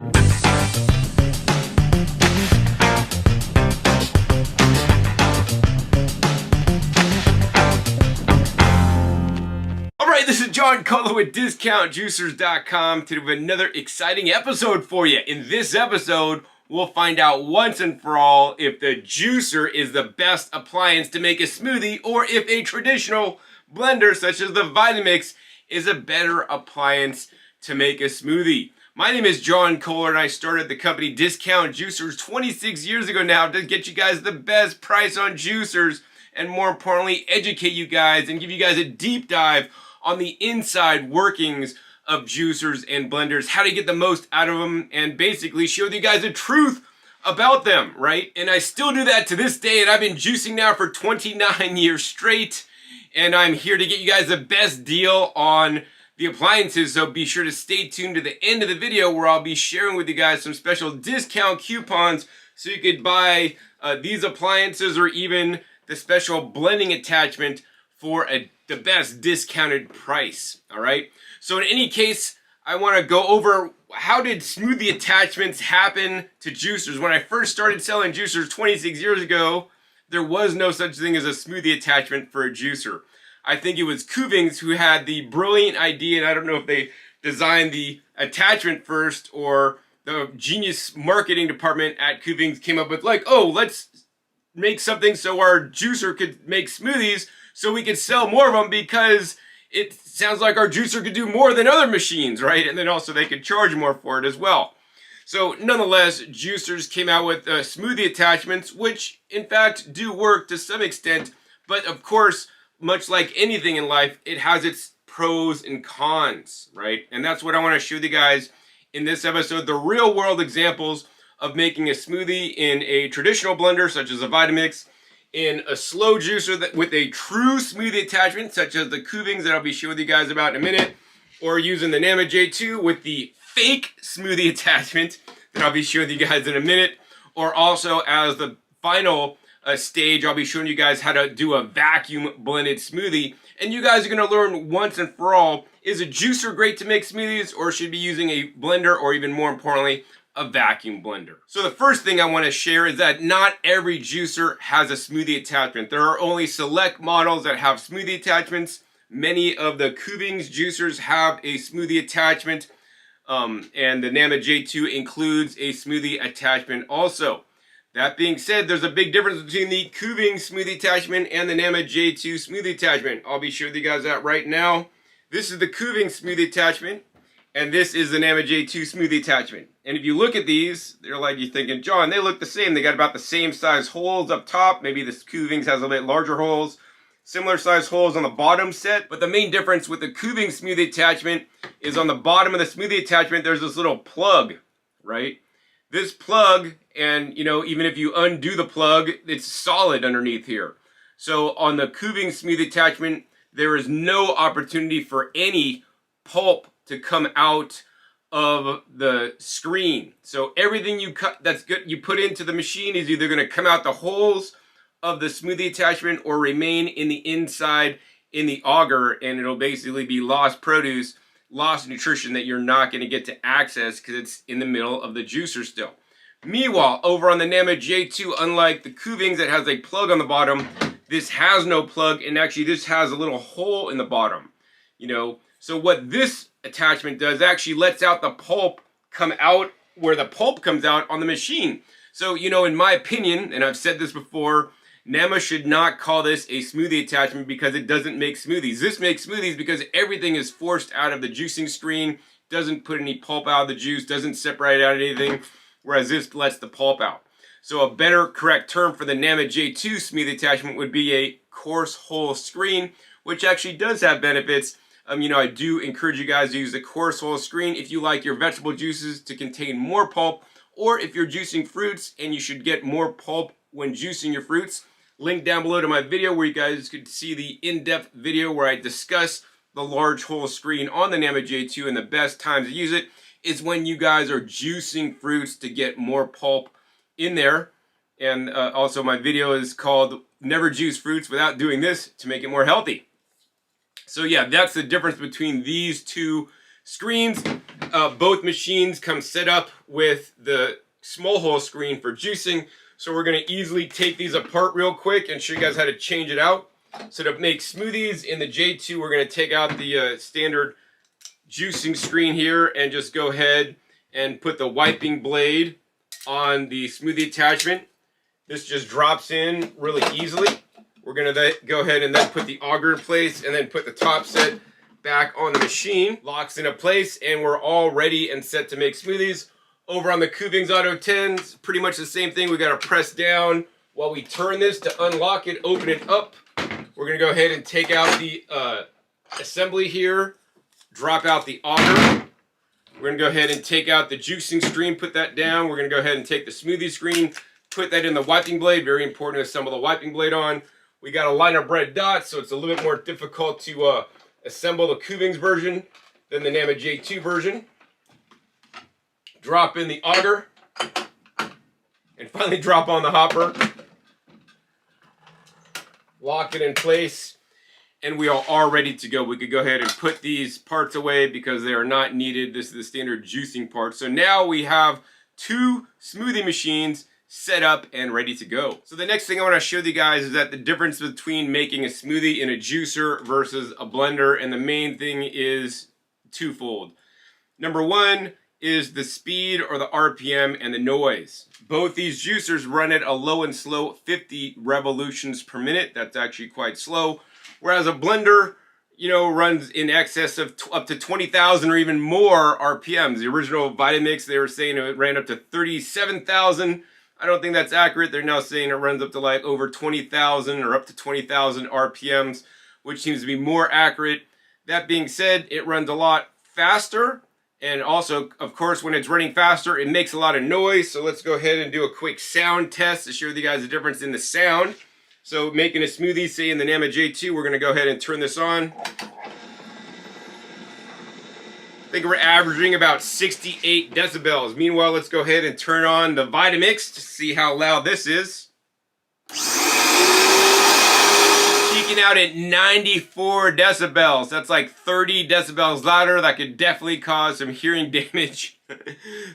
Alright, this is John Cullen with DiscountJuicers.com to do another exciting episode for you. In this episode, we'll find out once and for all if the juicer is the best appliance to make a smoothie or if a traditional blender such as the Vitamix is a better appliance to make a smoothie. My name is John Kohler and I started the company Discount Juicers 26 years ago now to get you guys the best price on juicers and more importantly educate you guys and give you guys a deep dive on the inside workings of juicers and blenders, how to get the most out of them, and basically show you guys the truth about them, right? And I still do that to this day, and I've been juicing now for 29 years straight, and I'm here to get you guys the best deal on the appliances, so be sure to stay tuned to the end of the video where I'll be sharing with you guys some special discount coupons so you could buy these appliances or even the special blending attachment for the best discounted price, all right? So in any case, I want to go over how did smoothie attachments happen to juicers. When I first started selling juicers 26 years ago, there was no such thing as a smoothie attachment for a juicer. I think it was Kuvings who had the brilliant idea, and I don't know if they designed the attachment first or the genius marketing department at Kuvings came up with like, oh, let's make something so our juicer could make smoothies so we could sell more of them because it sounds like our juicer could do more than other machines, right? And then also they could charge more for it as well. So nonetheless, juicers came out with smoothie attachments, which in fact do work to some extent. But of course, much like anything in life, it has its pros and cons, right? And that's what I want to show you guys in this episode, the real world examples of making a smoothie in a traditional blender, such as a Vitamix, in a slow juicer with a true smoothie attachment, such as the Kuvings that I'll be showing you guys about in a minute, or using the Nama J2 with the fake smoothie attachment that I'll be showing you guys in a minute, or also as the final stage, I'll be showing you guys how to do a vacuum blended smoothie. And you guys are going to learn once and for all, is a juicer great to make smoothies, or should be using a blender, or even more importantly, a vacuum blender. So the first thing I want to share is that not every juicer has a smoothie attachment. There are only select models that have smoothie attachments. Many of the Kuvings juicers have a smoothie attachment, and the Nama J2 includes a smoothie attachment also. That being said, there's a big difference between the Kuvings smoothie attachment and the Nama J2 smoothie attachment. I'll be showing you guys that right now. This is the Kuvings smoothie attachment, and this is the Nama J2 smoothie attachment. And if you look at these, they're like, you're thinking, John, they look the same. They got about the same size holes up top. Maybe this Kuvings has a little bit larger holes. Similar size holes on the bottom set. But the main difference with the Kuvings smoothie attachment is on the bottom of the smoothie attachment, there's this little plug, right? This plug, and you know, even if you undo the plug, it's solid underneath here. So on the Kuvings smoothie attachment, there is no opportunity for any pulp to come out of the screen. So everything you cut that's good you put into the machine is either going to come out the holes of the smoothie attachment or remain in the inside in the auger, and it'll basically be lost produce, lost nutrition that you're not going to get to access because it's in the middle of the juicer still. Meanwhile, over on the Nama J2, unlike the Kuvings that has a plug on the bottom, this has no plug, and actually this has a little hole in the bottom. You know, so what this attachment does actually lets out the pulp come out where the pulp comes out on the machine. So, you know, in my opinion, and I've said this before, Nama should not call this a smoothie attachment because it doesn't make smoothies. This makes smoothies because everything is forced out of the juicing screen, doesn't put any pulp out of the juice, doesn't separate out anything, whereas this lets the pulp out. So a better correct term for the Nama J2 smoothie attachment would be a coarse hole screen, which actually does have benefits. You know, I do encourage you guys to use the coarse hole screen if you like your vegetable juices to contain more pulp, or if you're juicing fruits and you should get more pulp when juicing your fruits. Link down below to my video where you guys could see the in-depth video where I discuss the large hole screen on the Nama J2, and the best times to use it is when you guys are juicing fruits to get more pulp in there. And also my video is called Never Juice Fruits Without Doing This to Make It More Healthy. So yeah, that's the difference between these two screens. both machines come set up with the small hole screen for juicing. So we're going to easily take these apart real quick and show you guys how to change it out. So to make smoothies in the J2, we're going to take out the standard juicing screen here and just go ahead and put the wiping blade on the smoothie attachment. This just drops in really easily. We're going to go ahead and then put the auger in place and then put the top set back on the machine. Locks into place and we're all ready and set to make smoothies. Over on the Kuvings Auto10, it's pretty much the same thing. We got to press down while we turn this to unlock it, open it up. We're going to go ahead and take out the assembly here, drop out the auger. We're going to go ahead and take out the juicing screen, put that down. We're going to go ahead and take the smoothie screen, put that in the wiping blade. Very important to assemble the wiping blade on. We got a line of bread dots, so it's a little bit more difficult to assemble the Kuvings version than the NAMA J2 version. Drop in the auger, and finally drop on the hopper. Lock it in place, and we are all ready to go. We could go ahead and put these parts away because they are not needed. This is the standard juicing part. So now we have two smoothie machines set up and ready to go. So the next thing I want to show you guys is that the difference between making a smoothie in a juicer versus a blender, and the main thing is twofold. Number one is the speed or the RPM and the noise. Both these juicers run at a low and slow 50 revolutions per minute. That's actually quite slow. Whereas a blender, you know, runs in excess of up to 20,000 or even more RPMs. The original Vitamix, they were saying it ran up to 37,000. I don't think that's accurate. They're now saying it runs up to like over 20,000 or up to 20,000 RPMs, which seems to be more accurate. That being said, it runs a lot faster. And also, of course, when it's running faster, it makes a lot of noise. So let's go ahead and do a quick sound test to show you guys the difference in the sound. So making a smoothie, say in the NAMA J2, we're going to go ahead and turn this on. I think we're averaging about 68 decibels. Meanwhile, let's go ahead and turn on the Vitamix to see how loud this is. Peaking out at 94 decibels. That's like 30 decibels louder. That could definitely cause some hearing damage.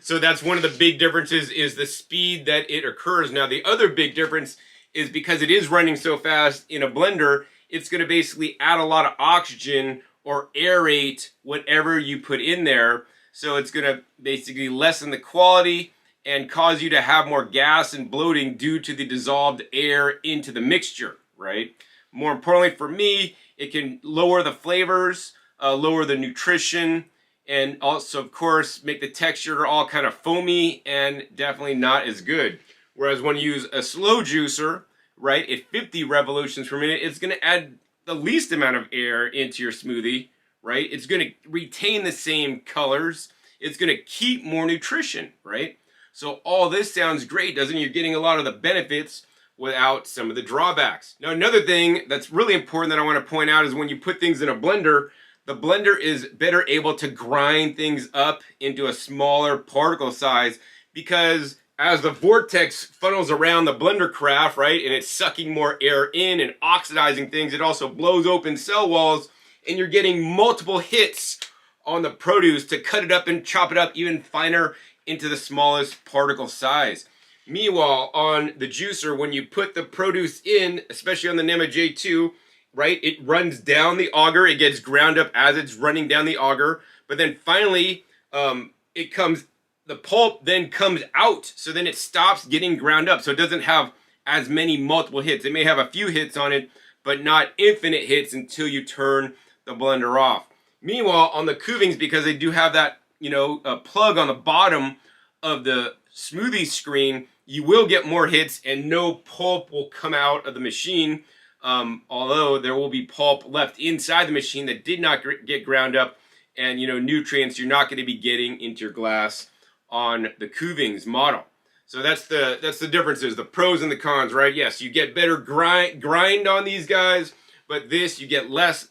So that's one of the big differences, is the speed that it occurs. Now the other big difference is because it is running so fast in a blender, it's going to basically add a lot of oxygen or aerate whatever you put in there. So it's going to basically lessen the quality and cause you to have more gas and bloating due to the dissolved air into the mixture, right? More importantly for me, it can lower the flavors, lower the nutrition, and also, of course, make the texture all kind of foamy and definitely not as good. Whereas when you use a slow juicer, right, at 50 revolutions per minute, it's going to add the least amount of air into your smoothie, right? It's going to retain the same colors. It's going to keep more nutrition, right? So all this sounds great, doesn't it? You're getting a lot of the benefits without some of the drawbacks. Now, another thing that's really important that I want to point out is when you put things in a blender, the blender is better able to grind things up into a smaller particle size, because as the vortex funnels around the blender carafe, right, and it's sucking more air in and oxidizing things, it also blows open cell walls, and you're getting multiple hits on the produce to cut it up and chop it up even finer into the smallest particle size. Meanwhile, on the juicer, when you put the produce in, especially on the NAMA J2, right, it runs down the auger. It gets ground up as it's running down the auger. But then finally, the pulp then comes out. So then it stops getting ground up. So it doesn't have as many multiple hits. It may have a few hits on it, but not infinite hits until you turn the blender off. Meanwhile, on the Kuvings, because they do have that, you know, plug on the bottom of the smoothie screen, you will get more hits and no pulp will come out of the machine, although there will be pulp left inside the machine that did not get ground up, and, you know, nutrients you're not going to be getting into your glass on the Kuvings model. So that's the differences, the pros and the cons, right? Yes, you get better grind on these guys, but this, you get less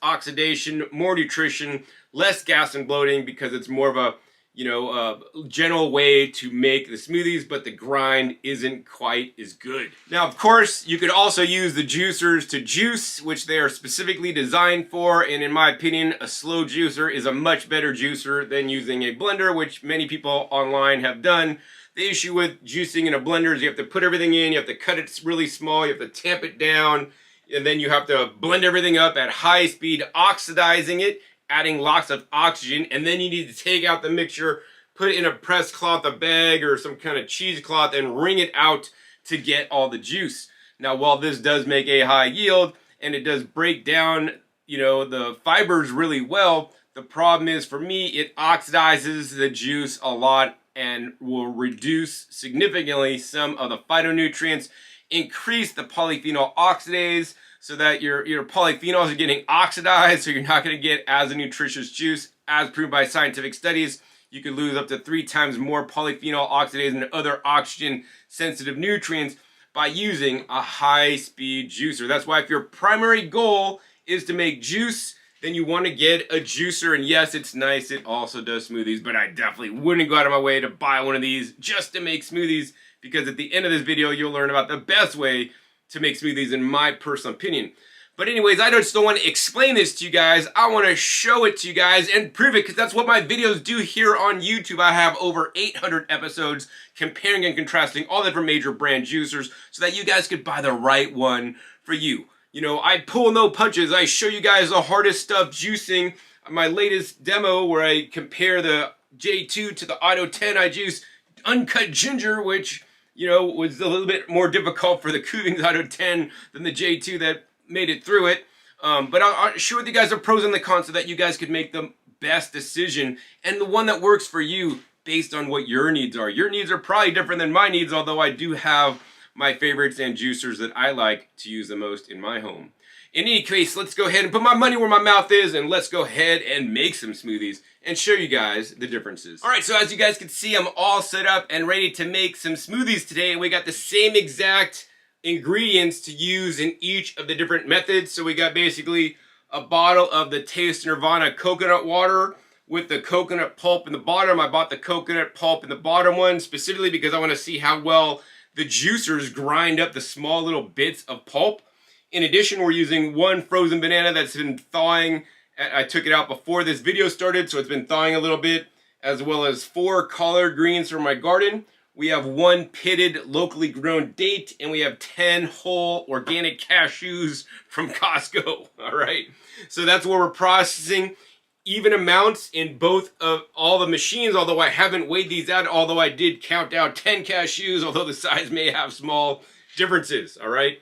oxidation, more nutrition, less gas and bloating, because it's more of a, general way to make the smoothies, but the grind isn't quite as good. Now, of course, you could also use the juicers to juice, which they are specifically designed for, and in my opinion, a slow juicer is a much better juicer than using a blender, which many people online have done. The issue with juicing in a blender is you have to put everything in, you have to cut it really small, you have to tamp it down, and then you have to blend everything up at high speed, oxidizing it, adding lots of oxygen, and then you need to take out the mixture, put it in a press cloth, a bag, or some kind of cheesecloth, and wring it out to get all the juice. Now, while this does make a high yield, and it does break down, the fibers really well, the problem is, for me, it oxidizes the juice a lot and will reduce significantly some of the phytonutrients, increase the polyphenol oxidase, so that your polyphenols are getting oxidized, so you're not going to get as a nutritious juice. As proven by scientific studies, you could lose up to 3 times more polyphenol oxidase and other oxygen-sensitive nutrients by using a high-speed juicer. That's why if your primary goal is to make juice, then you want to get a juicer. And yes, it's nice, it also does smoothies, but I definitely wouldn't go out of my way to buy one of these just to make smoothies, because at the end of this video, you'll learn about the best way to make smoothies in my personal opinion. But anyways, I just don't want to explain this to you guys. I want to show it to you guys and prove it, because that's what my videos do here on YouTube. I have over 800 episodes comparing and contrasting all the different major brand juicers so that you guys could buy the right one for you. I pull no punches. I show you guys the hardest stuff juicing. My latest demo where I compare the J2 to the Auito10, I juice uncut ginger, which was a little bit more difficult for the Kuvings Auito10 than the J2 that made it through it. But I'll share with you guys the pros and the cons so that you guys could make the best decision and the one that works for you based on what your needs are. Your needs are probably different than my needs, although I do have my favorites and juicers that I like to use the most in my home. In any case, let's go ahead and put my money where my mouth is, and let's go ahead and make some smoothies and show you guys the differences. All right, so as you guys can see, I'm all set up and ready to make some smoothies today, and we got the same exact ingredients to use in each of the different methods. So we got basically a bottle of the Taste Nirvana coconut water with the coconut pulp in the bottom. I bought the coconut pulp in the bottom one specifically because I want to see how well the juicers grind up the small little bits of pulp. In addition, we're using 1 frozen banana that's been thawing. I took it out before this video started, so it's been thawing a little bit, as well as 4 collard greens from my garden. We have 1 pitted locally grown date, and we have 10 whole organic cashews from Costco. All right, so that's what we're processing. Even amounts in both of all the machines, although I haven't weighed these out, although I did count out 10 cashews, although the size may have small differences. All right.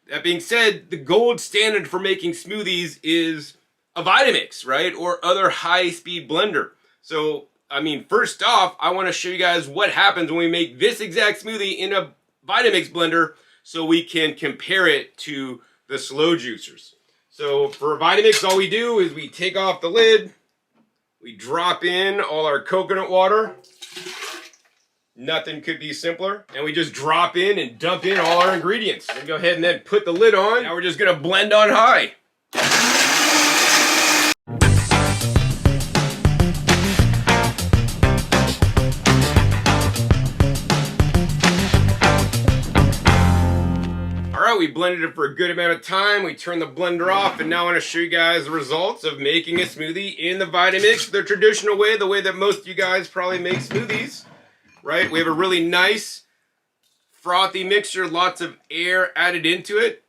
That being said, the gold standard for making smoothies is a Vitamix, right? Or other high-speed blender. So, first off, I want to show you guys what happens when we make this exact smoothie in a Vitamix blender so we can compare it to the slow juicers. So, for Vitamix, all we do is we take off the lid, we drop in all our coconut water. Nothing could be simpler. And we just drop in and dump in all our ingredients. And go ahead and then put the lid on. Now we're just gonna blend on high. All right, we blended it for a good amount of time. We turned the blender off, and now I want to show you guys the results of making a smoothie in the Vitamix, the traditional way, the way that most of you guys probably make smoothies. Right, we have a really nice frothy mixture, lots of air added into it.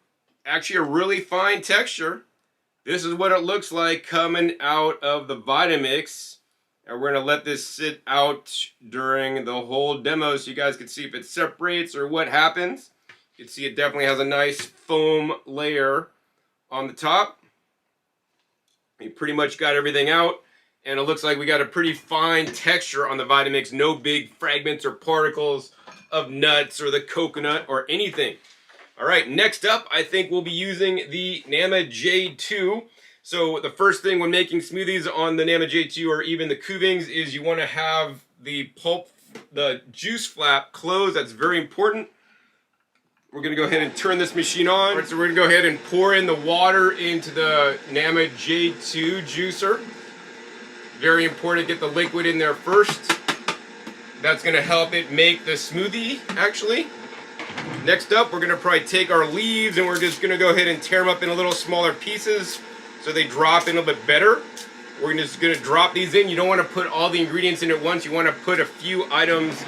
Actually a really fine texture. This is what it looks like coming out of the Vitamix. And we're gonna let this sit out during the whole demo so you guys can see if it separates or what happens. You can see it definitely has a nice foam layer on the top. You pretty much got everything out. And it looks like we got a pretty fine texture on the Vitamix. No big fragments or particles of nuts or the coconut or anything. All right, next up, I think we'll be using the Nama J2. So the first thing when making smoothies on the Nama J2 or even the Kuvings is you want to have the pulp, the juice flap closed. That's very important. We're going to go ahead and turn this machine on. All right, so we're going to go ahead and pour in the water into the Nama J2 juicer. Very important to get the liquid in there first. That's going to help it make the smoothie, actually. Next up, we're going to probably take our leaves and we're just going to go ahead and tear them up in a little smaller pieces so they drop in a little bit better. We're just going to drop these in. You don't want to put all the ingredients in at once. You want to put a few items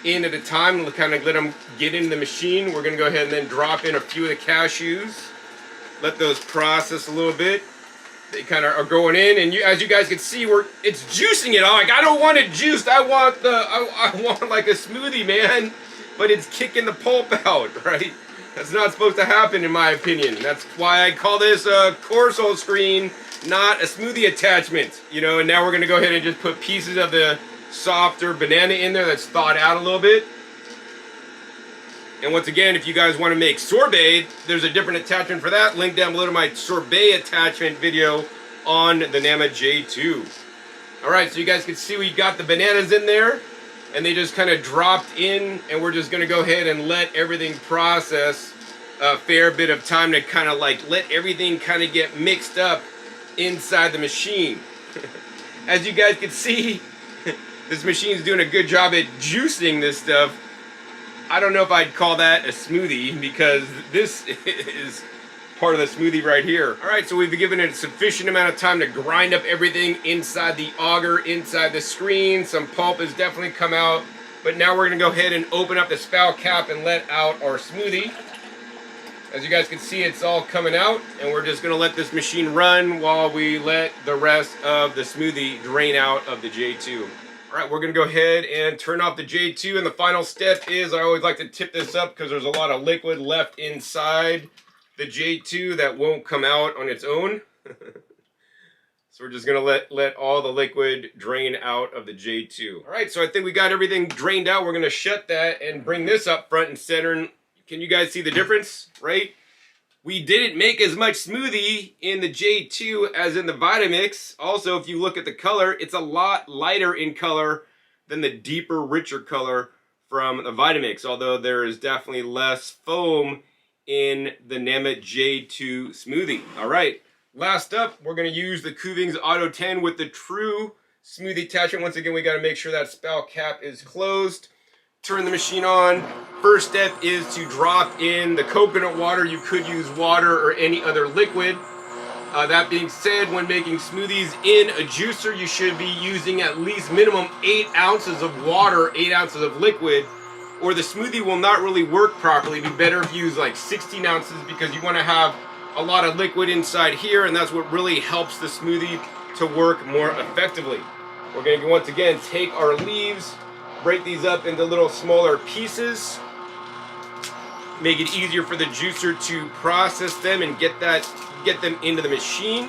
in at a time and kind of let them get into the machine. We're going to go ahead and then drop in a few of the cashews. Let those process a little bit. They kind of are going in, and as you guys can see, it's juicing it. Like, I don't want it juiced. I want like a smoothie, man. But it's kicking the pulp out, right? That's not supposed to happen, in my opinion. That's why I call this a Corso screen, not a smoothie attachment. You know, and now we're gonna go ahead and just put pieces of the softer banana in there that's thawed out a little bit. And once again, if you guys want to make sorbet, there's a different attachment for that. Link down below to my sorbet attachment video on the Nama J2. Alright, so you guys can see we got the bananas in there, and they just kind of dropped in, and we're just going to go ahead and let everything process a fair bit of time to kind of like let everything kind of get mixed up inside the machine. As you guys can see, this machine's doing a good job at juicing this stuff. I don't know if I'd call that a smoothie, because this is part of the smoothie right here. Alright, so we've given it a sufficient amount of time to grind up everything inside the auger, inside the screen. Some pulp has definitely come out, but now we're going to go ahead and open up the spout cap and let out our smoothie. As you guys can see, it's all coming out, and we're just going to let this machine run while we let the rest of the smoothie drain out of the J2. Alright, we're going to go ahead and turn off the J2, and the final step is, I always like to tip this up because there's a lot of liquid left inside the J2 that won't come out on its own. So we're just going to let all the liquid drain out of the J2. Alright, so I think we got everything drained out. We're going to shut that and bring this up front and center. Can you guys see the difference, right? We didn't make as much smoothie in the J2 as in the Vitamix. Also, if you look at the color, it's a lot lighter in color than the deeper, richer color from the Vitamix, although there is definitely less foam in the Nama J2 smoothie. All right, last up, we're going to use the Kuvings Auto10 with the true smoothie attachment. Once again, we got to make sure that spout cap is closed. Turn the machine on. First step is to drop in the coconut water. You could use water or any other liquid. That being said, when making smoothies in a juicer, you should be using at least minimum 8 ounces of water, 8 ounces of liquid, or the smoothie will not really work properly. It'd be better if you use like 16 ounces because you want to have a lot of liquid inside here, and that's what really helps the smoothie to work more effectively. We're going to once again take our leaves, break these up into little smaller pieces, make it easier for the juicer to process them and get them into the machine.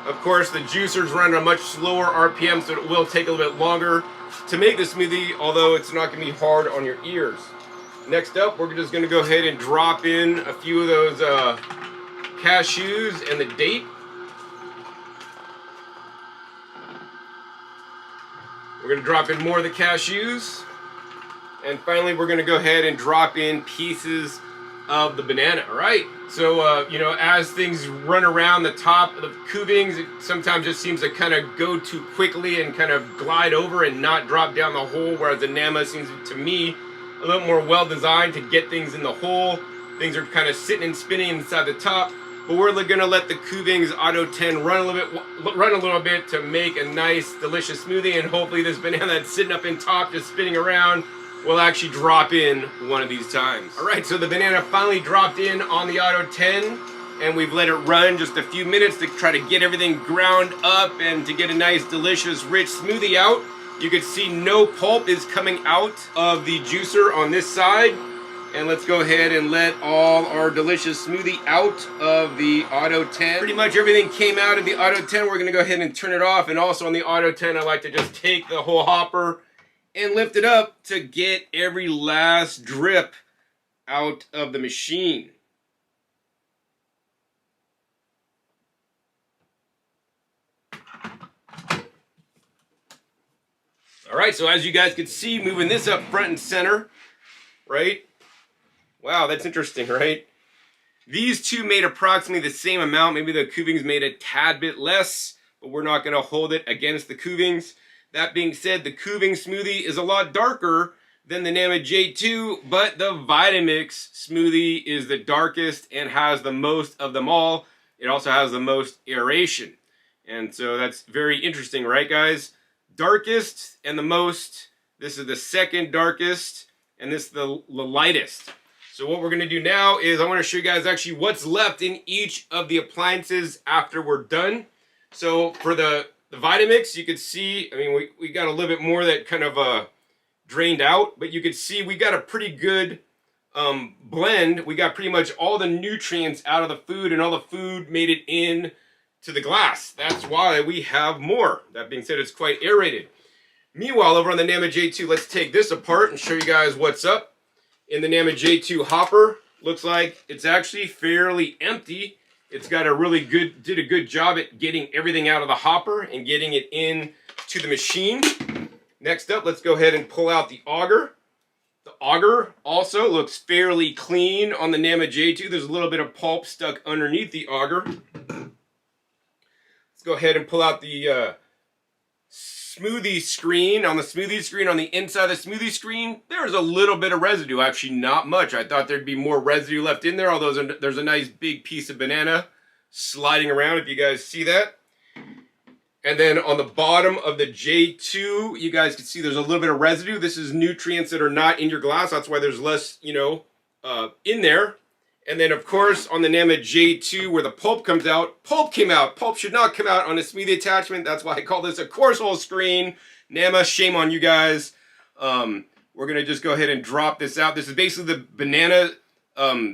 Of course, the juicers run at a much slower RPM, so it will take a little bit longer to make the smoothie, although it's not going to be hard on your ears. Next up, we're just going to go ahead and drop in a few of those cashews and the date. We're going to drop in more of the cashews. And finally, we're going to go ahead and drop in pieces of the banana. All right. So, you know, as things run around the top of the Kuvings, it sometimes just seems to kind of go too quickly and kind of glide over and not drop down the hole, whereas the Nama seems to me a little more well designed to get things in the hole. Things are kind of sitting and spinning inside the top. But we're going to let the Kuvings Auto10 run a little bit to make a nice, delicious smoothie, and hopefully this banana that's sitting up in top, just spinning around, will actually drop in one of these times. All right, so the banana finally dropped in on the Auto10, and we've let it run just a few minutes to try to get everything ground up and to get a nice, delicious, rich smoothie out. You can see no pulp is coming out of the juicer on this side. And let's go ahead and let all our delicious smoothie out of the Auto10. Pretty much everything came out of the Auto10. We're going to go ahead and turn it off. And also on the Auto10, I like to just take the whole hopper and lift it up to get every last drip out of the machine. All right, so as you guys can see, moving this up front and center, right? Wow, that's interesting, right? These two made approximately the same amount. Maybe the Kuvings made a tad bit less. But we're not going to hold it against the Kuvings. That being said, the Kuvings smoothie is a lot darker than the Nama J2, but the Vitamix smoothie is the darkest and has the most of them all. It also has the most aeration. And so that's very interesting, right, guys? Darkest and the most. This is the second darkest, and this is the lightest. So what we're going to do now is I want to show you guys actually what's left in each of the appliances after we're done. So for the Vitamix, you can see, I mean, we got a little bit more that kind of drained out, but you can see we got a pretty good blend. We got pretty much all the nutrients out of the food, and all the food made it in to the glass. That's why we have more. That being said, it's quite aerated. Meanwhile, over on the Nama J2, let's take this apart and show you guys what's up. In the Nama J2 hopper, looks like it's actually fairly empty. It's got a really good, did a good job at getting everything out of the hopper and getting it in to the machine. Next up, let's go ahead and pull out the auger. The auger also looks fairly clean on the Nama J2. There's a little bit of pulp stuck underneath the auger. Let's go ahead and pull out the smoothie screen. On the smoothie screen, on the inside of the smoothie screen, there's a little bit of residue. Actually, not much. I thought there'd be more residue left in there, although there's a nice big piece of banana sliding around, if you guys see that. And then on the bottom of the J2, you guys can see there's a little bit of residue. This is nutrients that are not in your glass. That's why there's less, you know, in there. And then, of course, on the Nama J2, where the pulp comes out, pulp came out. Pulp should not come out on a smoothie attachment. That's why I call this a coarse hole screen. Nama, shame on you guys. We're going to just go ahead and drop this out. This is basically the banana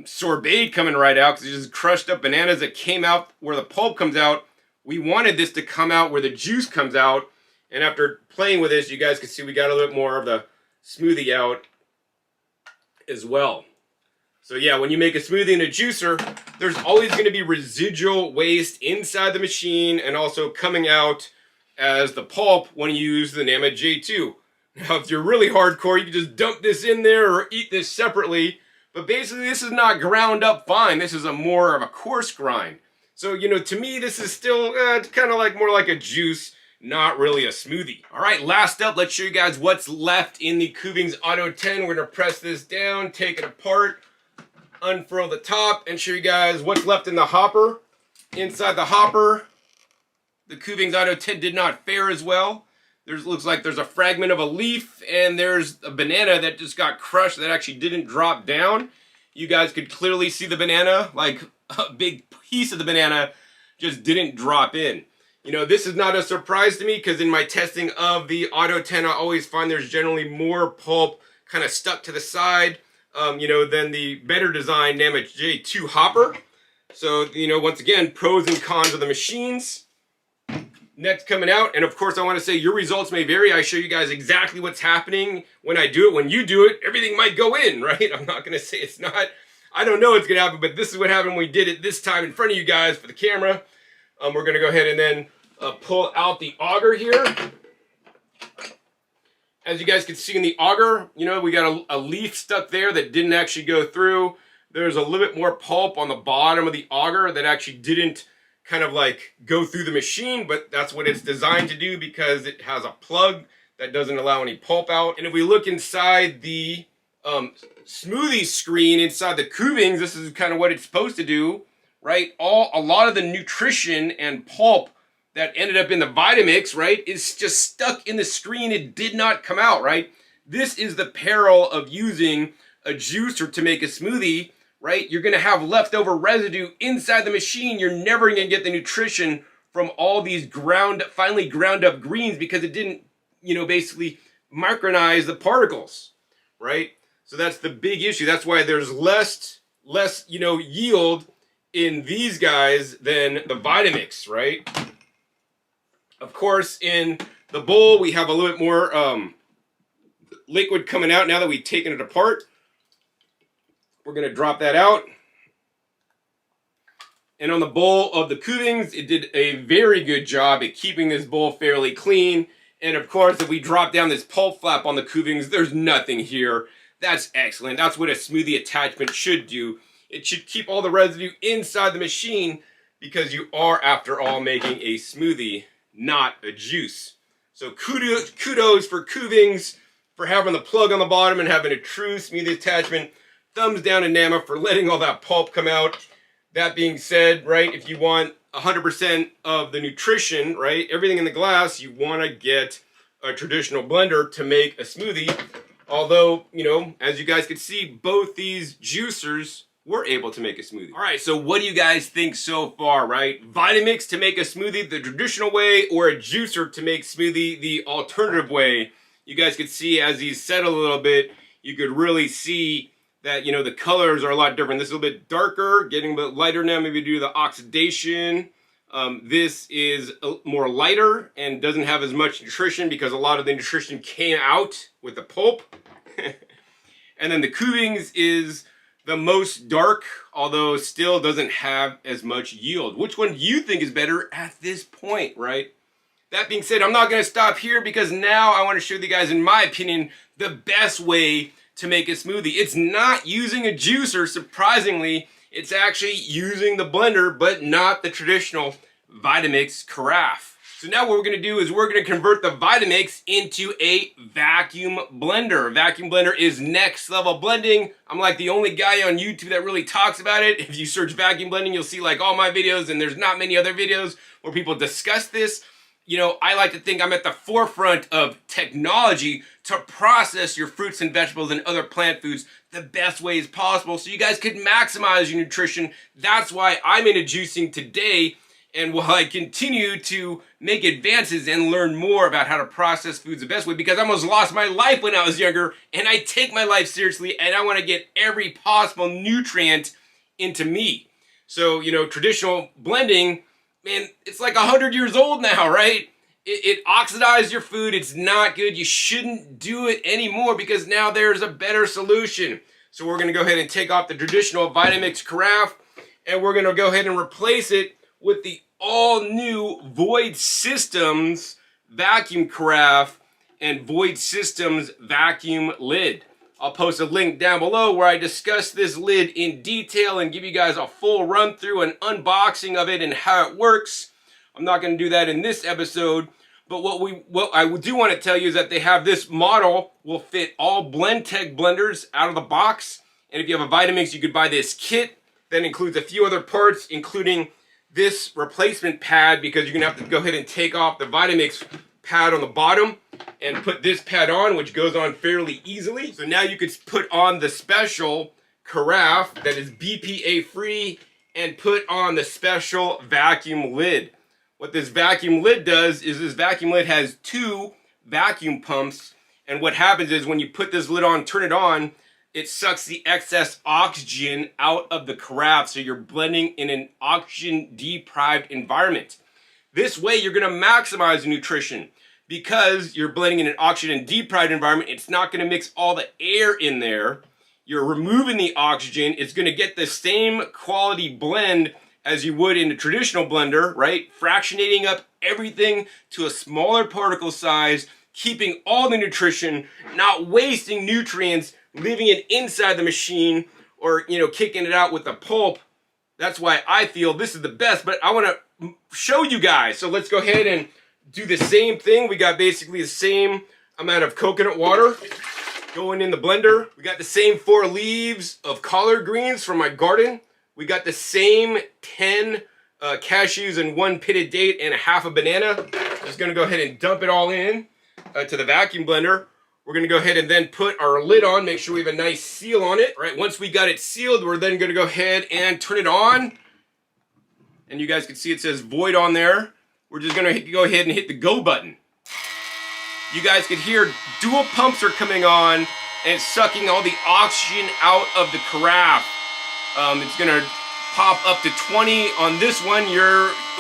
sorbet coming right out, because it's just crushed up bananas that came out where the pulp comes out. We wanted this to come out where the juice comes out. And after playing with this, you guys can see we got a little bit more of the smoothie out as well. So yeah, when you make a smoothie in a juicer, there's always going to be residual waste inside the machine and also coming out as the pulp when you use the Nama J2. Now, if you're really hardcore, you can just dump this in there or eat this separately. But basically, this is not ground up fine. This is more of a coarse grind. So, you know, to me, this is still kind of like more like a juice, not really a smoothie. All right, last up, let's show you guys what's left in the Kuvings Auto10. We're going to press this down, take it apart, unfurl the top, and show you guys what's left in the hopper. Inside the hopper, the Kuvings Auto10 did not fare as well. Looks like there's a fragment of a leaf, and there's a banana that just got crushed that actually didn't drop down. You guys could clearly see the banana, like a big piece of the banana just didn't drop in. You know, this is not a surprise to me, because in my testing of the Auto10, I always find there's generally more pulp kind of stuck to the side, you know, than the better designed Nama J2 hopper. So, you know, once again, pros and cons of the machines. Next coming out, and of course I want to say your results may vary. I show you guys exactly what's happening when I do it. When you do it, everything might go in, right? I'm not going to say it's not. I don't know what's going to happen, but this is what happened when we did it this time in front of you guys for the camera. We're going to go ahead and then pull out the auger here. As you guys can see in the auger, you know, we got a leaf stuck there that didn't actually go through. There's a little bit more pulp on the bottom of the auger that actually didn't kind of like go through the machine, but that's what it's designed to do because it has a plug that doesn't allow any pulp out. And if we look inside the smoothie screen inside the Kuvings, this is kind of what it's supposed to do, right? A lot of the nutrition and pulp that ended up in the Vitamix, right, is just stuck in the screen. It did not come out, right? This is the peril of using a juicer to make a smoothie, right? You're going to have leftover residue inside the machine. You're never going to get the nutrition from all these finely ground up greens because it didn't, you know, basically micronize the particles, right? So that's the big issue. That's why there's less, you know, yield in these guys than the Vitamix, right? Of course, in the bowl, we have a little bit more liquid coming out now that we've taken it apart. We're going to drop that out. And on the bowl of the Kuvings, it did a very good job at keeping this bowl fairly clean. And of course, if we drop down this pulp flap on the Kuvings, there's nothing here. That's excellent. That's what a smoothie attachment should do. It should keep all the residue inside the machine because you are, after all, making a smoothie not a juice. So kudos for Kuvings for having the plug on the bottom and having a true smoothie attachment. Thumbs down to Nama for letting all that pulp come out. That being said, right, if you want 100% of the nutrition, right, everything in the glass, you want to get a traditional blender to make a smoothie. Although, you know, as you guys can see, both these juicers were able to make a smoothie. All right, so what do you guys think so far, right? Vitamix to make a smoothie the traditional way, or a juicer to make smoothie the alternative way? You guys could see as these settle a little bit, you could really see that, you know, the colors are a lot different. This is a little bit darker, getting a bit lighter now, maybe due to the oxidation. This is more lighter and doesn't have as much nutrition because a lot of the nutrition came out with the pulp. And then the Kuvings is the most dark, although still doesn't have as much yield. Which one do you think is better at this point, right? That being said, I'm not going to stop here because now I want to show you guys, in my opinion, the best way to make a smoothie. It's not using a juicer, surprisingly. It's actually using the blender, but not the traditional Vitamix carafe. So now what we're going to do is we're going to convert the Vitamix into a vacuum blender. A vacuum blender is next level blending. I'm like the only guy on YouTube that really talks about it. If you search vacuum blending, you'll see like all my videos, and there's not many other videos where people discuss this. You know, I like to think I'm at the forefront of technology to process your fruits and vegetables and other plant foods the best ways possible so you guys could maximize your nutrition. That's why I'm into juicing today. And while I continue to make advances and learn more about how to process foods the best way, because I almost lost my life when I was younger, and I take my life seriously, and I want to get every possible nutrient into me. So, you know, traditional blending, man, it's like 100 years old now, right? It oxidizes your food. It's not good. You shouldn't do it anymore because now there's a better solution. So we're going to go ahead and take off the traditional Vitamix carafe, and we're going to go ahead and replace it with the all-new Void Systems vacuum carafe and Void Systems vacuum lid. I'll post a link down below where I discuss this lid in detail and give you guys a full run through and unboxing of it and how it works. I'm not going to do that in this episode, but what I do want to tell you is that they have this model will fit all Blendtec blenders out of the box. And if you have a Vitamix, you could buy this kit that includes a few other parts, including this replacement pad, because you're gonna have to go ahead and take off the Vitamix pad on the bottom and put this pad on, which goes on fairly easily. So now you could put on the special carafe that is BPA free and put on the special vacuum lid. What this vacuum lid does is this vacuum lid has two vacuum pumps, and what happens is when you put this lid on, turn it on, it sucks the excess oxygen out of the carafe, so you're blending in an oxygen-deprived environment. This way, you're going to maximize the nutrition. Because you're blending in an oxygen-deprived environment, it's not going to mix all the air in there. You're removing the oxygen. It's going to get the same quality blend as you would in a traditional blender, right? Fractionating up everything to a smaller particle size, keeping all the nutrition, not wasting nutrients, leaving it inside the machine, or, you know, kicking it out with the pulp. That's why I feel this is the best, but I want to show you guys. So let's go ahead and do the same thing. We got basically the same amount of coconut water going in the blender. We got the same 4 leaves of collard greens from my garden. We got the same 10 cashews and 1 pitted date and a half a banana. Just gonna go ahead and dump it all in to the vacuum blender. We're gonna go ahead and then put our lid on, make sure we have a nice seal on it. All right, once we got it sealed, we're then gonna go ahead and turn it on. And you guys can see it says void on there. We're just gonna go ahead and hit the go button. You guys can hear dual pumps are coming on and it's sucking all the oxygen out of the carafe. It's gonna pop up to 20 on this one.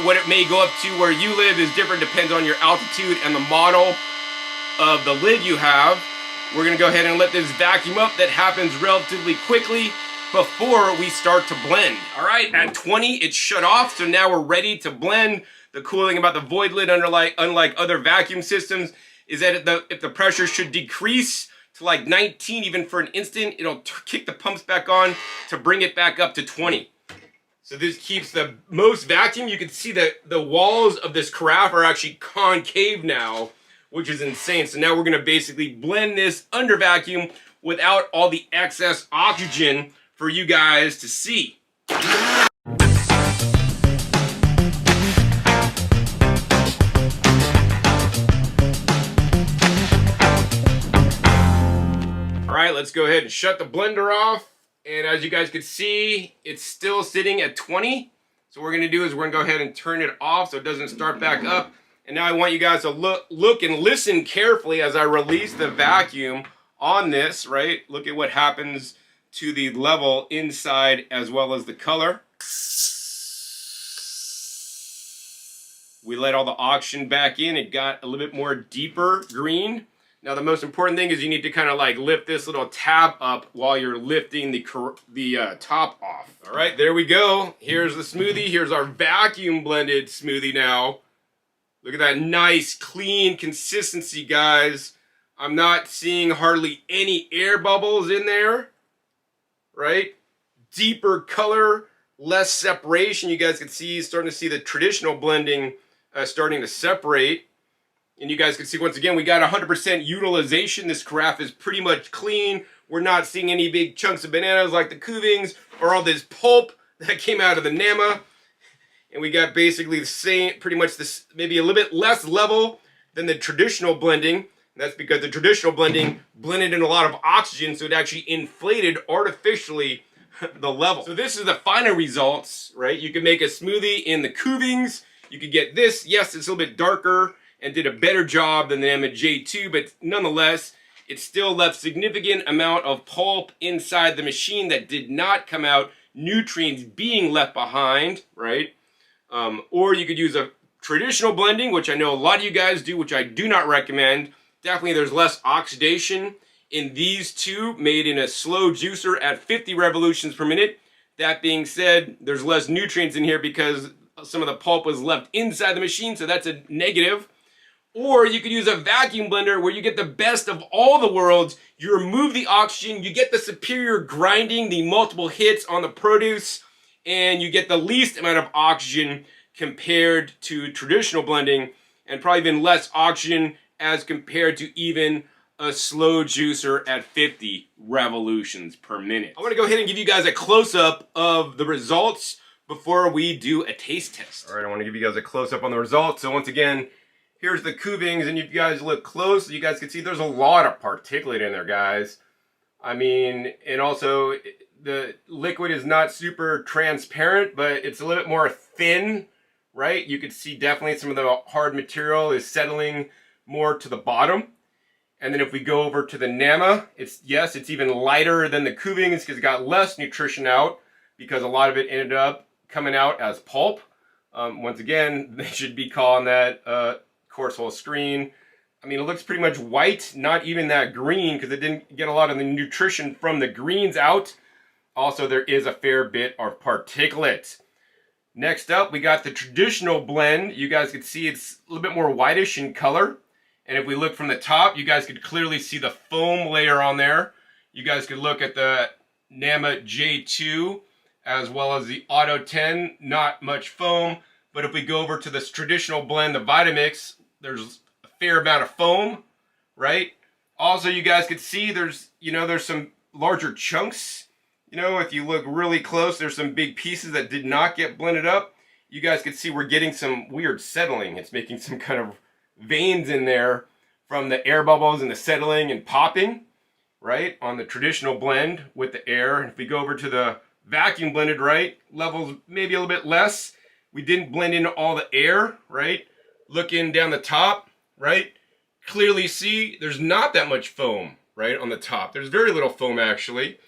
What it may go up to where you live is different, depends on your altitude and the model of the lid you have. We're gonna go ahead and let this vacuum up. That happens relatively quickly before we start to blend. All right, at 20, it's shut off, so now we're ready to blend. The cool thing about the void lid, unlike other vacuum systems, is that if the pressure should decrease to like 19, even for an instant, it'll kick the pumps back on to bring it back up to 20. So this keeps the most vacuum. You can see that the walls of this carafe are actually concave now, which is insane. So now we're gonna basically blend this under vacuum without all the excess oxygen for you guys to see. All right, let's go ahead and shut the blender off. And as you guys can see, it's still sitting at 20. So what we're gonna do is we're gonna go ahead and turn it off so it doesn't start back up. And now I want you guys to look and listen carefully as I release the vacuum on this, right? Look at what happens to the level inside as well as the color. We let all the oxygen back in. It got a little bit more deeper green. Now the most important thing is you need to kind of like lift this little tab up while you're lifting the top off. All right, there we go. Here's the smoothie. Here's our vacuum blended smoothie now. Look at that nice, clean consistency, guys. I'm not seeing hardly any air bubbles in there, right? Deeper color, less separation. You guys can see, starting to see the traditional blending starting to separate. And you guys can see, once again, we got 100% utilization. This carafe is pretty much clean. We're not seeing any big chunks of bananas like the Kuvings or all this pulp that came out of the Nama. And we got basically the same, pretty much this, maybe a little bit less level than the traditional blending. And that's because the traditional blending blended in a lot of oxygen, so it actually inflated artificially the level. So this is the final results, right? You can make a smoothie in the Kuvings. You could get this. Yes, it's a little bit darker and did a better job than the Nama J2, but nonetheless, it still left significant amount of pulp inside the machine that did not come out, nutrients being left behind, right? Or you could use a traditional blending, which I know a lot of you guys do, which I do not recommend. Definitely there's less oxidation in these two, made in a slow juicer at 50 revolutions per minute. That being said, there's less nutrients in here because some of the pulp was left inside the machine, so that's a negative. Or you could use a vacuum blender where you get the best of all the worlds. You remove the oxygen, you get the superior grinding, the multiple hits on the produce, and you get the least amount of oxygen compared to traditional blending, and probably even less oxygen as compared to even a slow juicer at 50 revolutions per minute. I want to go ahead and give you guys a close-up of the results before we do a taste test. All right, I want to give you guys a close-up on the results. So once again, here's the Kuvings, and if you guys look close, you guys can see there's a lot of particulate in there, guys. I mean, and also the liquid is not super transparent, but it's a little bit more thin, right? You could see definitely some of the hard material is settling more to the bottom. And then if we go over to the Nama, it's even lighter than the Kuvings because it got less nutrition out because a lot of it ended up coming out as pulp. Once again, they should be calling that coarse whole screen. I mean, it looks pretty much white, not even that green because it didn't get a lot of the nutrition from the greens out. Also, there is a fair bit of particulate. Next up, we got the traditional blend. You guys can see it's a little bit more whitish in color. And if we look from the top, you guys could clearly see the foam layer on there. You guys could look at the Nama J2 as well as the Auto10, not much foam. But if we go over to this traditional blend, the Vitamix, there's a fair amount of foam, right? Also, you guys could see there's some larger chunks. If you look really close, there's some big pieces that did not get blended up. You guys could see we're getting some weird settling. It's making some kind of veins in there from the air bubbles and the settling and popping, right? On the traditional blend with the air. And if we go over to the vacuum blended, right? Levels maybe a little bit less. We didn't blend in all the air, right? Looking down the top, right? Clearly see there's not that much foam, right? On the top. There's very little foam actually.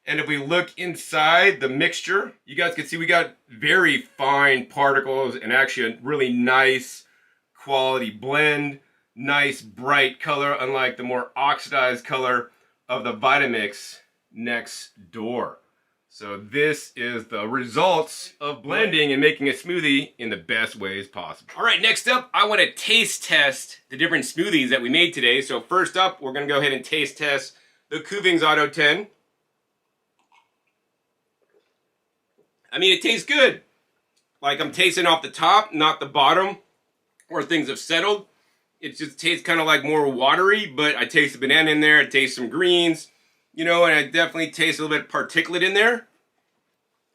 And if we look inside the mixture, you guys can see we got very fine particles and actually a really nice quality blend. Nice bright color, unlike the more oxidized color of the Vitamix next door. So this is the results of blending and making a smoothie in the best ways possible. All right, next up, I want to taste test the different smoothies that we made today. So first up, we're going to go ahead and taste test the Kuvings Auito10. I mean, it tastes good. Like I'm tasting off the top, not the bottom, where things have settled. It just tastes kind of like more watery, but I taste the banana in there. I taste some greens, you know, and I definitely taste a little bit of particulate in there.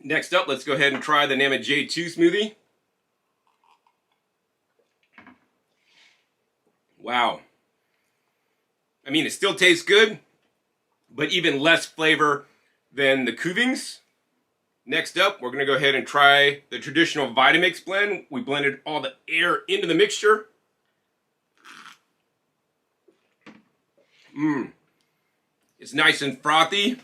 Next up, let's go ahead and try the Nama J2 smoothie. Wow. I mean, it still tastes good, but even less flavor than the Kuvings. Next up, we're going to go ahead and try the traditional Vitamix blend. We blended all the air into the mixture. It's nice and frothy.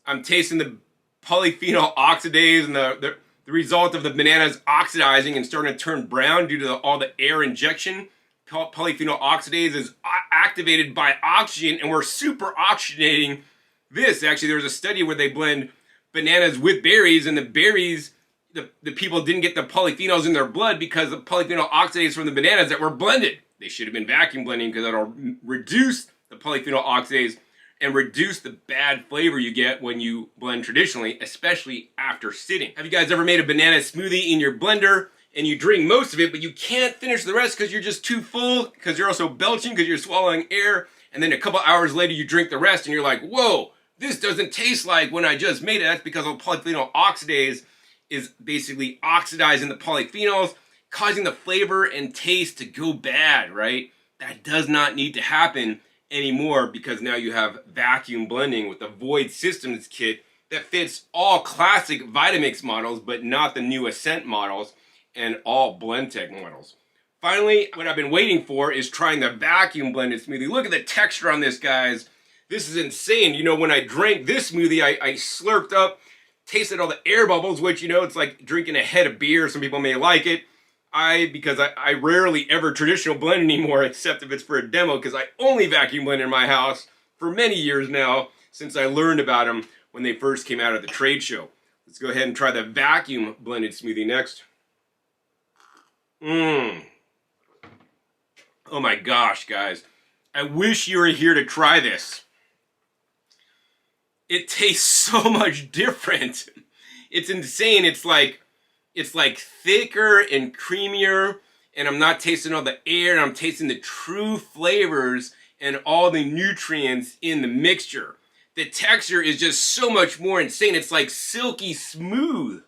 I'm tasting the polyphenol oxidase and the result of the bananas oxidizing and starting to turn brown due to all the air injection. Polyphenol oxidase is activated by oxygen, and we're super oxygenating this. Actually, there was a study where they blend bananas with berries, and the berries, the people didn't get the polyphenols in their blood because of polyphenol oxidase from the bananas that were blended. They should have been vacuum blending because that'll reduce the polyphenol oxidase and reduce the bad flavor you get when you blend traditionally, especially after sitting. Have you guys ever made a banana smoothie in your blender and you drink most of it, but you can't finish the rest because you're just too full, because you're also belching, because you're swallowing air, and then a couple hours later you drink the rest and you're like, whoa, this doesn't taste like when I just made it. That's because of polyphenol oxidase is basically oxidizing the polyphenols, causing the flavor and taste to go bad, right? That does not need to happen anymore because now you have vacuum blending with the Void Systems kit that fits all classic Vitamix models, but not the new Ascent models and all Blendtec models. Finally, what I've been waiting for is trying the vacuum blended smoothie. Look at the texture on this, guys. This is insane. You know, when I drank this smoothie, I slurped up, tasted all the air bubbles, which, you know, it's like drinking a head of beer. Some people may like it. Because I rarely ever traditional blend anymore, except if it's for a demo, because I only vacuum blend in my house for many years now, since I learned about them when they first came out at the trade show. Let's go ahead and try the vacuum blended smoothie next. Oh my gosh, guys. I wish you were here to try this. It tastes so much different. It's insane. It's like thicker and creamier, and I'm not tasting all the air, and I'm tasting the true flavors and all the nutrients in the mixture. The texture is just so much more insane. It's like silky smooth.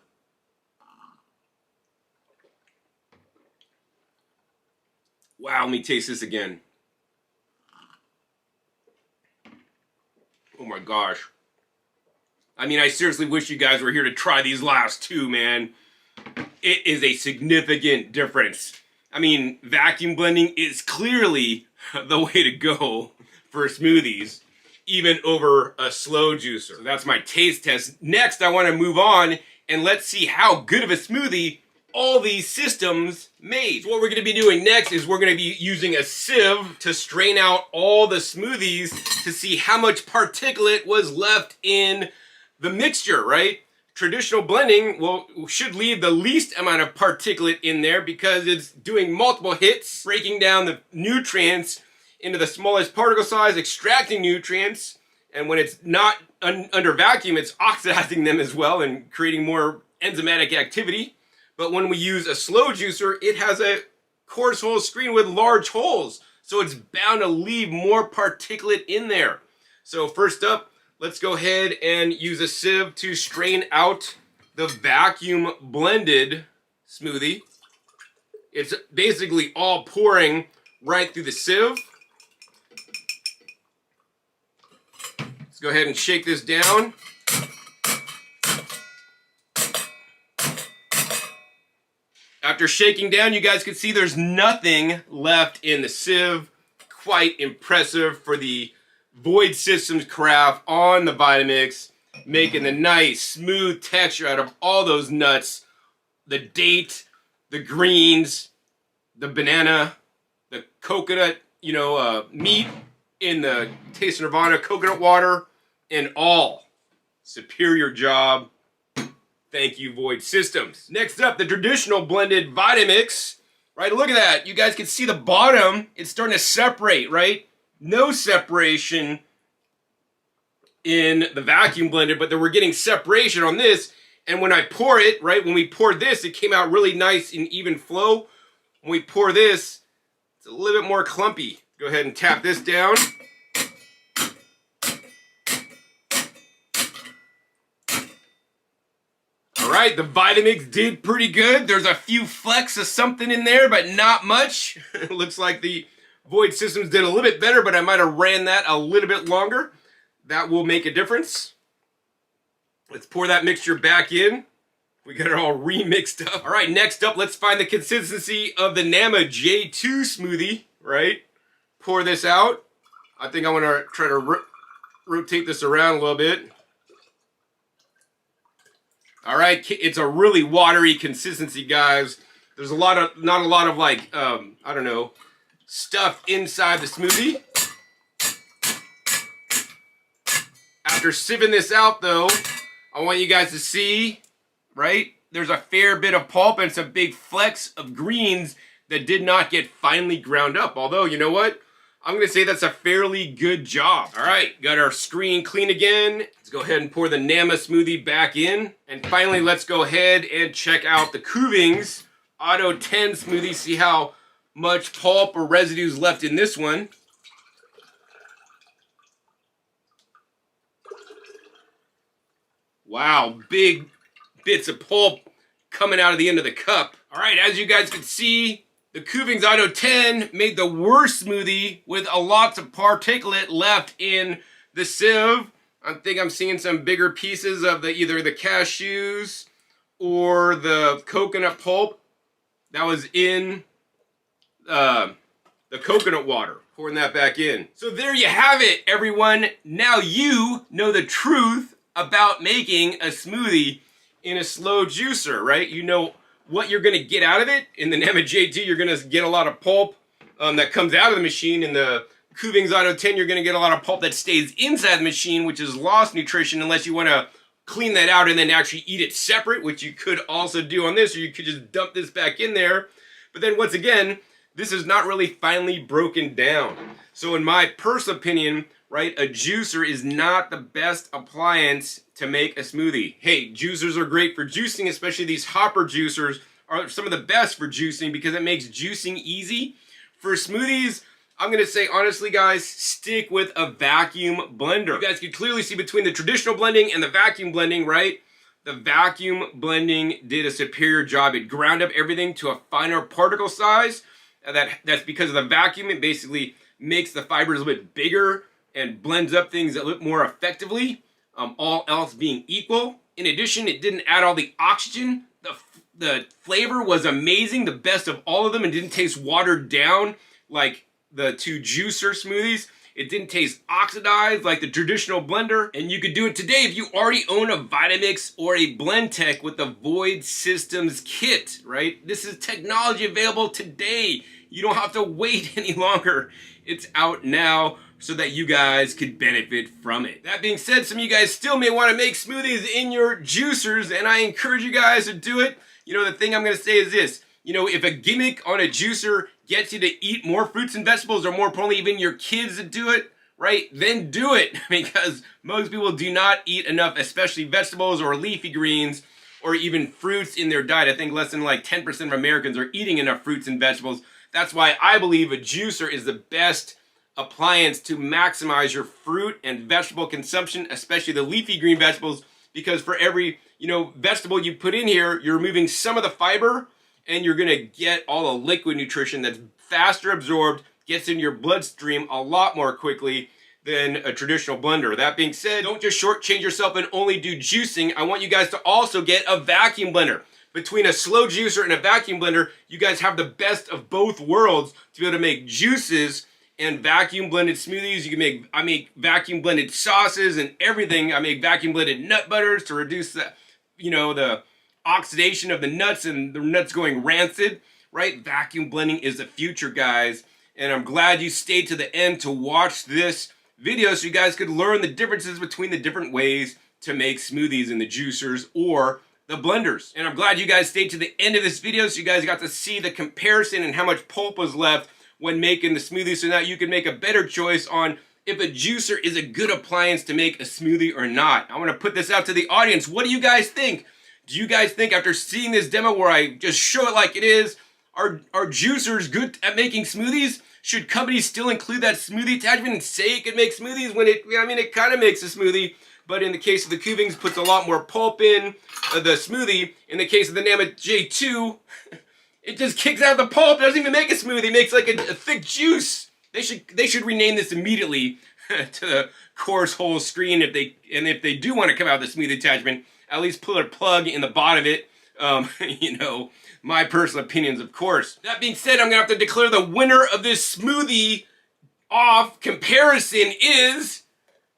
Wow, let me taste this again. Oh my gosh. I mean, I seriously wish you guys were here to try these last two, man. It is a significant difference. I mean, vacuum blending is clearly the way to go for smoothies, even over a slow juicer. So that's my taste test. Next, I want to move on and let's see how good of a smoothie all these systems made. So what we're going to be doing next is we're going to be using a sieve to strain out all the smoothies to see how much particulate was left in the mixture, right? Traditional blending should leave the least amount of particulate in there because it's doing multiple hits, breaking down the nutrients into the smallest particle size, extracting nutrients, and when it's not under vacuum, it's oxidizing them as well and creating more enzymatic activity. But when we use a slow juicer, it has a coarse hole screen with large holes, so it's bound to leave more particulate in there. So first up, let's go ahead and use a sieve to strain out the vacuum blended smoothie. It's basically all pouring right through the sieve. Let's go ahead and shake this down. After shaking down, you guys can see there's nothing left in the sieve. Quite impressive for the Void Systems carafe on the Vitamix, making the nice smooth texture out of all those nuts, the date, the greens, the banana, the coconut, meat in the Taste of Nirvana coconut water, and all. Superior job. Thank you, Void Systems. Next up, the traditional blended Vitamix. Right, look at that. You guys can see the bottom. It's starting to separate, right? No separation in the vacuum blender, but then we're getting separation on this, And when I pour it, right, when we poured this, it came out really nice and even flow. When we pour this, it's a little bit more clumpy. Go ahead and tap this down. All right, the Vitamix did pretty good. There's a few flecks of something in there, but not much. It looks like the Void Systems did a little bit better, but I might have ran that a little bit longer. That will make a difference. Let's pour that mixture back in. We got it all remixed up. All right, next up, let's find the consistency of the Nama J2 smoothie, right? Pour this out. I think I want to try to rotate this around a little bit. All right, it's a really watery consistency, guys. There's not a lot of like, I don't know, stuff inside the smoothie. After sieving this out though, I want you guys to see, right? There's a fair bit of pulp and some big flecks of greens that did not get finely ground up. Although, you know what? I'm gonna say that's a fairly good job. All right, got our screen clean again. Let's go ahead and pour the Nama smoothie back in. And finally, let's go ahead and check out the Kuvings Auto10 smoothie, see how much pulp or residues left in this one. Wow, big bits of pulp coming out of the end of the cup. All right, as you guys can see, the Kuvings Auto10 made the worst smoothie with a lot of particulate left in the sieve. I think I'm seeing some bigger pieces of either the cashews or the coconut pulp that was in the coconut water. Pouring that back in. So there you have it, everyone. Now you know the truth about making a smoothie in a slow juicer, right? You know what you're gonna get out of it. In the Nama J2, you're gonna get a lot of pulp that comes out of the machine. In the Kuvings Auto10, you're gonna get a lot of pulp that stays inside the machine, which is lost nutrition unless you wanna clean that out and then actually eat it separate, which you could also do on this, or you could just dump this back in there. But then once again, this is not really finely broken down. So in my personal opinion, right, a juicer is not the best appliance to make a smoothie. Hey, juicers are great for juicing, especially these hopper juicers are some of the best for juicing because it makes juicing easy. For smoothies, I'm gonna say honestly, guys, stick with a vacuum blender. You guys can clearly see between the traditional blending and the vacuum blending, right? The vacuum blending did a superior job. It ground up everything to a finer particle size. That's because of the vacuum. It basically makes the fibers a little bit bigger and blends up things a little more effectively, all else being equal. In addition, it didn't add all the oxygen. The flavor was amazing, the best of all of them, and didn't taste watered down like the two juicer smoothies. It didn't taste oxidized like the traditional blender. And you could do it today if you already own a Vitamix or a Blendtec with the Void Systems kit, right? This is technology available today. You don't have to wait any longer. It's out now so that you guys could benefit from it. That being said, some of you guys still may want to make smoothies in your juicers, and I encourage you guys to do it. You know, the thing I'm going to say is this. You know, if a gimmick on a juicer gets you to eat more fruits and vegetables, or more importantly, even your kids to do it, right, then do it. Because most people do not eat enough, especially vegetables or leafy greens, or even fruits in their diet. I think less than like 10% of Americans are eating enough fruits and vegetables. That's why I believe a juicer is the best appliance to maximize your fruit and vegetable consumption, especially the leafy green vegetables, because for every, you know, vegetable you put in here, you're removing some of the fiber, and you're gonna get all the liquid nutrition that's faster absorbed, gets in your bloodstream a lot more quickly than a traditional blender. That being said, don't just shortchange yourself and only do juicing. I want you guys to also get a vacuum blender. Between a slow juicer and a vacuum blender, you guys have the best of both worlds to be able to make juices and vacuum blended smoothies. You can make, I make vacuum blended sauces and everything. I make vacuum blended nut butters to reduce the, you know, the oxidation of the nuts and the nuts going rancid, right? Vacuum blending is the future, guys. And I'm glad you stayed to the end to watch this video so you guys could learn the differences between the different ways to make smoothies in the juicers or the blenders. And I'm glad you guys stayed to the end of this video so you guys got to see the comparison and how much pulp was left when making the smoothie, so now you can make a better choice on if a juicer is a good appliance to make a smoothie or not. I want to put this out to the audience. What do you guys think? Do you guys think, after seeing this demo where I just show it like it is, are juicers good at making smoothies? Should companies still include that smoothie attachment and say it could make smoothies when it kind of makes a smoothie, but in the case of the Kuvings, puts a lot more pulp in the smoothie. In the case of the Nama J2, it just kicks out the pulp. It doesn't even make a smoothie. It makes like a thick juice. They should rename this immediately to the coarse whole screen if they do want to come out with a smoothie attachment. At least put a plug in the bottom of it. You know, my personal opinions, of course. That being said, I'm gonna have to declare the winner of this smoothie-off comparison is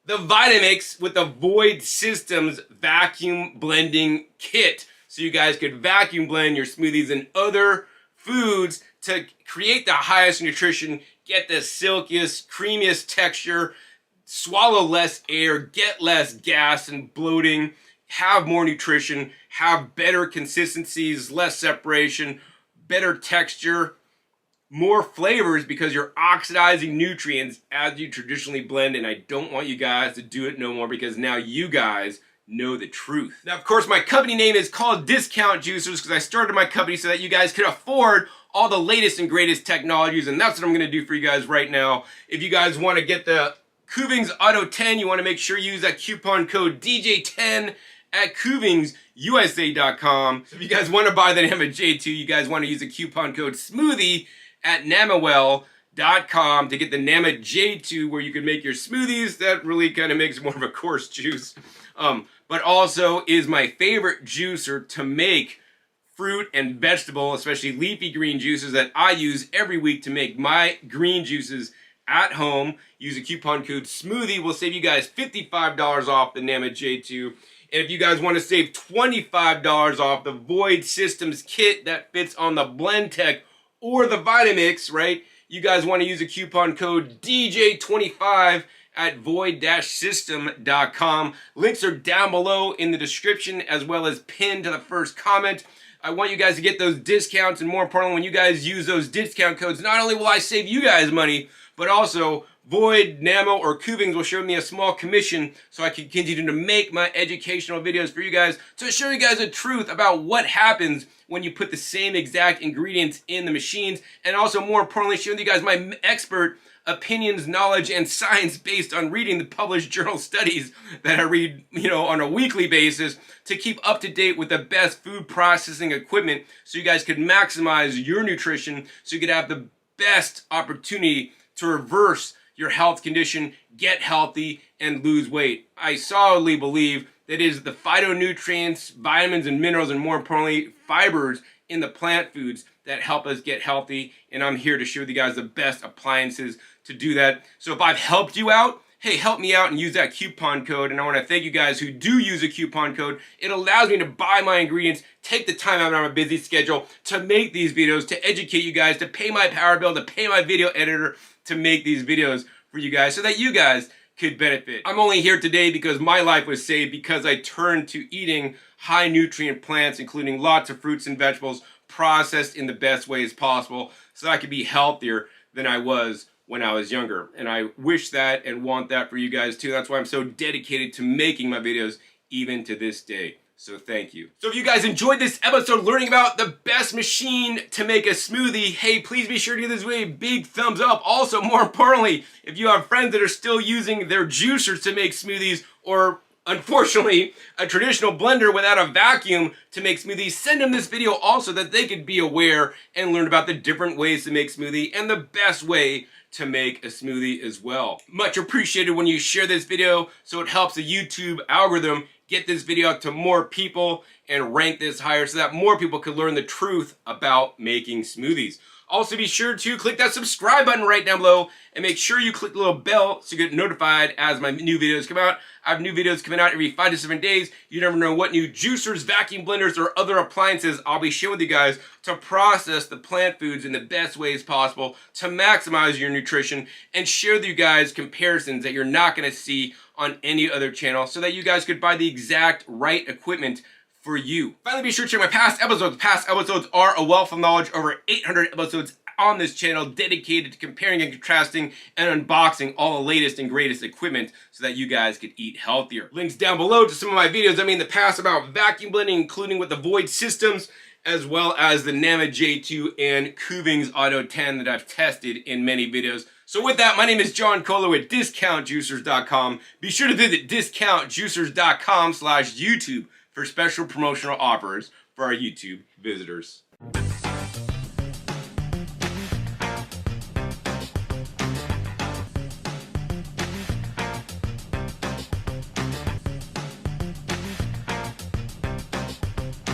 the Vitamix with the Void Systems vacuum blending kit. So you guys could vacuum blend your smoothies and other foods to create the highest nutrition, get the silkiest, creamiest texture, swallow less air, get less gas and bloating, have more nutrition, have better consistencies, less separation, better texture, more flavors, because you're oxidizing nutrients as you traditionally blend. And I don't want you guys to do it no more, because now you guys know the truth. Now, of course, my company name is called Discount Juicers because I started my company so that you guys could afford all the latest and greatest technologies, and that's what I'm gonna do for you guys right now. If you guys wanna get the Kuvings Auto10, you wanna make sure you use that coupon code DJ10 at KuvingsUSA.com. So if you guys wanna buy the Nama J2, you guys wanna use the coupon code SMOOTHIE at Namawell.com to get the Nama J2, where you can make your smoothies. That really kind of makes more of a coarse juice. But also is my favorite juicer to make fruit and vegetable, especially leafy green juices that I use every week to make my green juices at home. Use a coupon code SMOOTHIE. We'll save you guys $55 off the Nama J2. And if you guys want to save $25 off the Void Systems kit that fits on the Blendtec or the Vitamix, right? You guys want to use a coupon code DJ25 at void-system.com. Links are down below in the description, as well as pinned to the first comment. I want you guys to get those discounts, and more importantly, when you guys use those discount codes, not only will I save you guys money, but also Void, Nama, or Kuvings will show me a small commission so I can continue to make my educational videos for you guys, to show you guys the truth about what happens when you put the same exact ingredients in the machines, and also, more importantly, showing you guys my expert opinions, knowledge, and science based on reading the published journal studies that I read, on a weekly basis, to keep up to date with the best food processing equipment so you guys could maximize your nutrition, so you could have the best opportunity to reverse your health condition, get healthy, and lose weight. I solidly believe that it is the phytonutrients, vitamins and minerals, and more importantly, fibers in the plant foods that help us get healthy, and I'm here to show you guys the best appliances to do that. So if I've helped you out, hey, help me out and use that coupon code. And I want to thank you guys who do use a coupon code. It allows me to buy my ingredients, take the time out of my busy schedule to make these videos, to educate you guys, to pay my power bill, to pay my video editor, to make these videos for you guys so that you guys could benefit. I'm only here today because my life was saved because I turned to eating high nutrient plants, including lots of fruits and vegetables, processed in the best ways possible, so I could be healthier than I was when I was younger. And I wish that and want that for you guys too. That's why I'm so dedicated to making my videos even to this day. So thank you. So if you guys enjoyed this episode learning about the best machine to make a smoothie, hey, please be sure to give this video a big thumbs up. Also, more importantly, if you have friends that are still using their juicers to make smoothies, or unfortunately, a traditional blender without a vacuum to make smoothies, send them this video also, that they could be aware and learn about the different ways to make smoothie and the best way to make a smoothie as well. Much appreciated when you share this video, so it helps the YouTube algorithm get this video out to more people and rank this higher so that more people can learn the truth about making smoothies. Also, be sure to click that subscribe button right down below and make sure you click the little bell so you get notified as my new videos come out. I have new videos coming out every 5 to 7 days. You never know what new juicers, vacuum blenders, or other appliances I'll be sharing with you guys to process the plant foods in the best ways possible to maximize your nutrition, and share with you guys comparisons that you're not going to see on any other channel so that you guys could buy the exact right equipment for you. Finally, be sure to check my past episodes. Past episodes are a wealth of knowledge, over 800 episodes on this channel dedicated to comparing and contrasting and unboxing all the latest and greatest equipment so that you guys could eat healthier. Links down below to some of my videos I made in the past about vacuum blending, including with the Void systems, as well as the Nama J2 and Kuvings Auto10 that I've tested in many videos. So with that, my name is John Kohler with DiscountJuicers.com. Be sure to visit DiscountJuicers.com/YouTube for special promotional offers for our YouTube visitors.